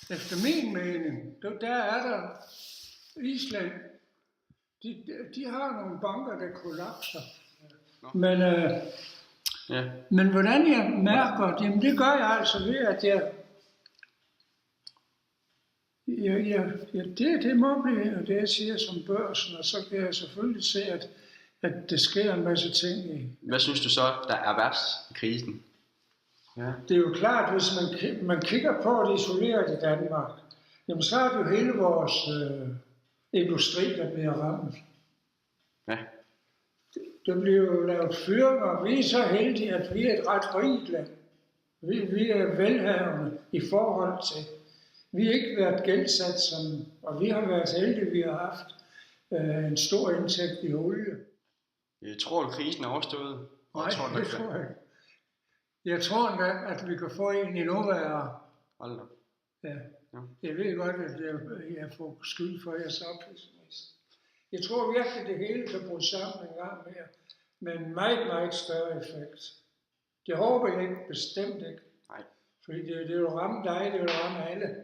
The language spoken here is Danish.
Efter min mening, der er der Island. De har nogle banker, der kollapser. Men, men hvordan jeg mærker det, det gør jeg altså ved, at det må blive det, jeg siger som børsen, og så kan jeg selvfølgelig se, at det sker en masse ting i. Hvad synes du så, der er værst i krisen? Ja. Det er jo klart, hvis man kigger på det isoleret i Danmark, jamen så er det jo hele vores industri, der bliver ramt. Ja. Der bliver jo lavet fyringer. Vi er så heldige, at vi er et ret rigt land. Vi er velhavende i forhold til. Vi har ikke været gældsat, og vi har været heldige, vi har haft en stor indtægt i olie. Jeg tror, at krisen er overstået. Nej, det tror jeg ikke. Jeg tror endda, at vi kan få en endnu værre. Hold da. Ja. Jeg ved godt, at jeg får skyld for, at jeg er så pessimist. Jeg tror virkelig, at det hele kan bruge sammen en gang mere, med en meget, meget større effekt. Det håber jeg ikke, bestemt ikke. Nej. Fordi det vil ramme dig, det vil ramme alle.